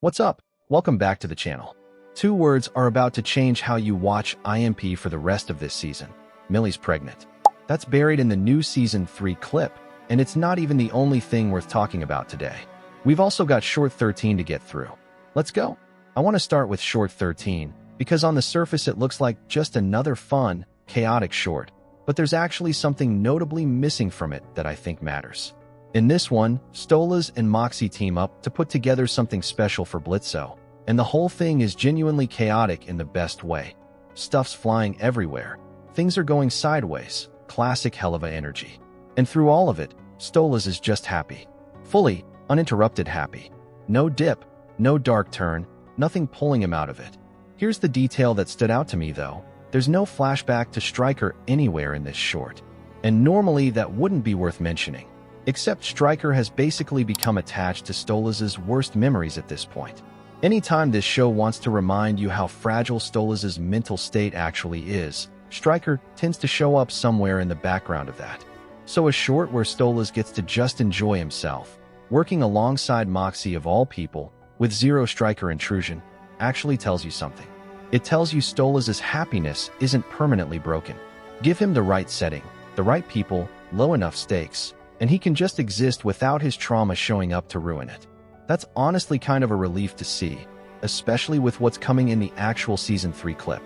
What's up? Welcome back to the channel. Two words are about to change how you watch IMP for the rest of this season. Millie's pregnant. That's buried in the new Season 3 clip, and it's not even the only thing worth talking about today. We've also got Short 13 to get through. Let's go. I want to start with Short 13, because on the surface it looks like just another fun, chaotic short, but there's actually something notably missing from it that I think matters. In this one, Stolas and Moxxie team up to put together something special for Blitzo, and the whole thing is genuinely chaotic in the best way. Stuff's flying everywhere. Things are going sideways. Classic Helluva energy. And through all of it, Stolas is just happy. Fully, uninterrupted happy. No dip, no dark turn, nothing pulling him out of it. Here's the detail that stood out to me though. There's no flashback to Stryker anywhere in this short. And normally that wouldn't be worth mentioning. Except Stryker has basically become attached to Stolas' worst memories at this point. Anytime this show wants to remind you how fragile Stolas' mental state actually is, Stryker tends to show up somewhere in the background of that. So a short where Stolas gets to just enjoy himself, working alongside Moxxie of all people, with zero Stryker intrusion, actually tells you something. It tells you Stolas' happiness isn't permanently broken. Give him the right setting, the right people, low enough stakes, and he can just exist without his trauma showing up to ruin it. That's honestly kind of a relief to see, especially with what's coming in the actual Season 3 clip.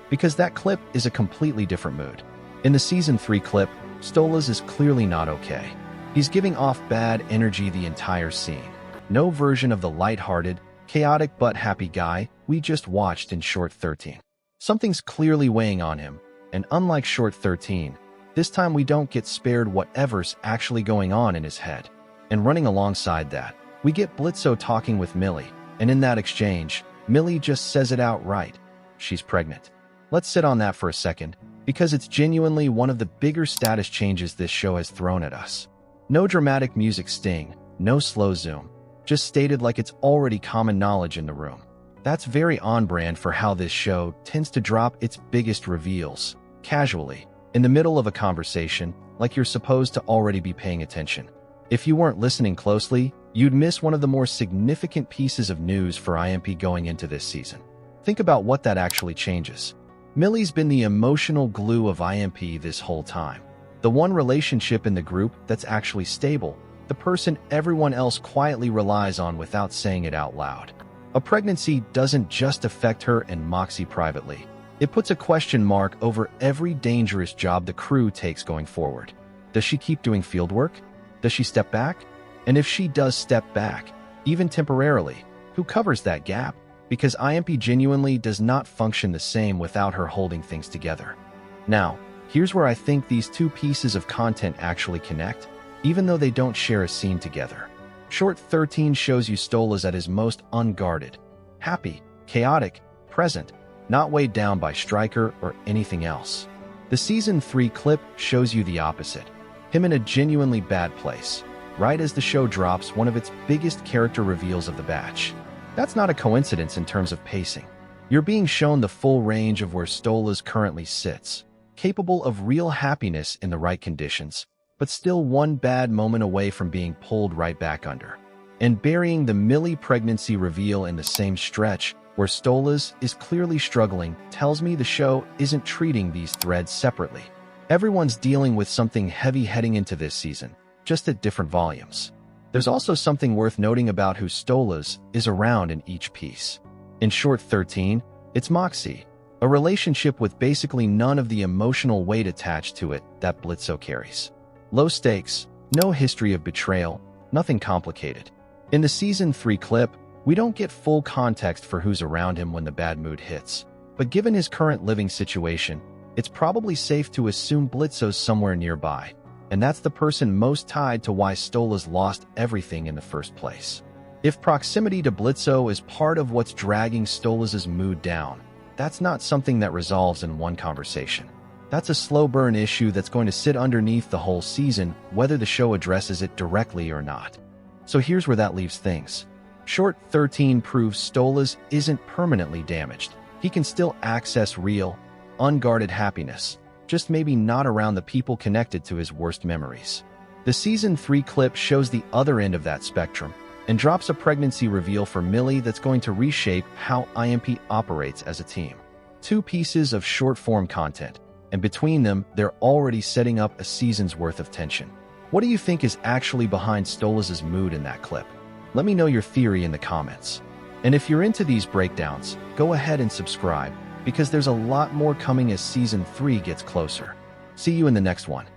Because that clip is a completely different mood. In the Season 3 clip, Stolas is clearly not okay. He's giving off bad energy the entire scene. No version of the lighthearted, chaotic but happy guy we just watched in Short 13. Something's clearly weighing on him, and unlike Short 13, this time we don't get spared whatever's actually going on in his head. And running alongside that, we get Blitzo talking with Millie, and in that exchange, Millie just says it outright. She's pregnant. Let's sit on that for a second, because it's genuinely one of the bigger status changes this show has thrown at us. No dramatic music sting, no slow zoom, just stated like it's already common knowledge in the room. That's very on-brand for how this show tends to drop its biggest reveals, casually, in the middle of a conversation, like you're supposed to already be paying attention. If you weren't listening closely, you'd miss one of the more significant pieces of news for IMP going into this season. Think about what that actually changes. Millie's been the emotional glue of IMP this whole time. The one relationship in the group that's actually stable, the person everyone else quietly relies on without saying it out loud. A pregnancy doesn't just affect her and Moxxie privately. It puts a question mark over every dangerous job the crew takes going forward. Does she keep doing field work? Does she step back? And if she does step back, even temporarily, who covers that gap? Because IMP genuinely does not function the same without her holding things together. Now, here's where I think these two pieces of content actually connect, even though they don't share a scene together. Short 13 shows you Stolas at his most unguarded, happy, chaotic, present, not weighed down by Stryker or anything else. The Season 3 clip shows you the opposite. Him in a genuinely bad place, right as the show drops one of its biggest character reveals of the batch. That's not a coincidence in terms of pacing. You're being shown the full range of where Stolas currently sits, capable of real happiness in the right conditions, but still one bad moment away from being pulled right back under. And burying the Millie pregnancy reveal in the same stretch, where Stolas is clearly struggling, tells me the show isn't treating these threads separately. Everyone's dealing with something heavy heading into this season, just at different volumes. There's also something worth noting about who Stolas is around in each piece. In Short 13, it's Moxxie, a relationship with basically none of the emotional weight attached to it that Blitzo carries. Low stakes, no history of betrayal, nothing complicated. In the Season 3 clip, we don't get full context for who's around him when the bad mood hits, but given his current living situation, it's probably safe to assume Blitzo's somewhere nearby, and that's the person most tied to why Stolas lost everything in the first place. If proximity to Blitzo is part of what's dragging Stolas' mood down, that's not something that resolves in one conversation. That's a slow burn issue that's going to sit underneath the whole season, whether the show addresses it directly or not. So here's where that leaves things. Short 13 proves Stolas isn't permanently damaged. He can still access real, unguarded happiness, just maybe not around the people connected to his worst memories. The Season 3 clip shows the other end of that spectrum, and drops a pregnancy reveal for Millie that's going to reshape how IMP operates as a team. 2 pieces of short-form content, and between them, they're already setting up a season's worth of tension. What do you think is actually behind Stolas' mood in that clip? Let me know your theory in the comments. And if you're into these breakdowns, go ahead and subscribe, because there's a lot more coming as Season 3 gets closer. See you in the next one.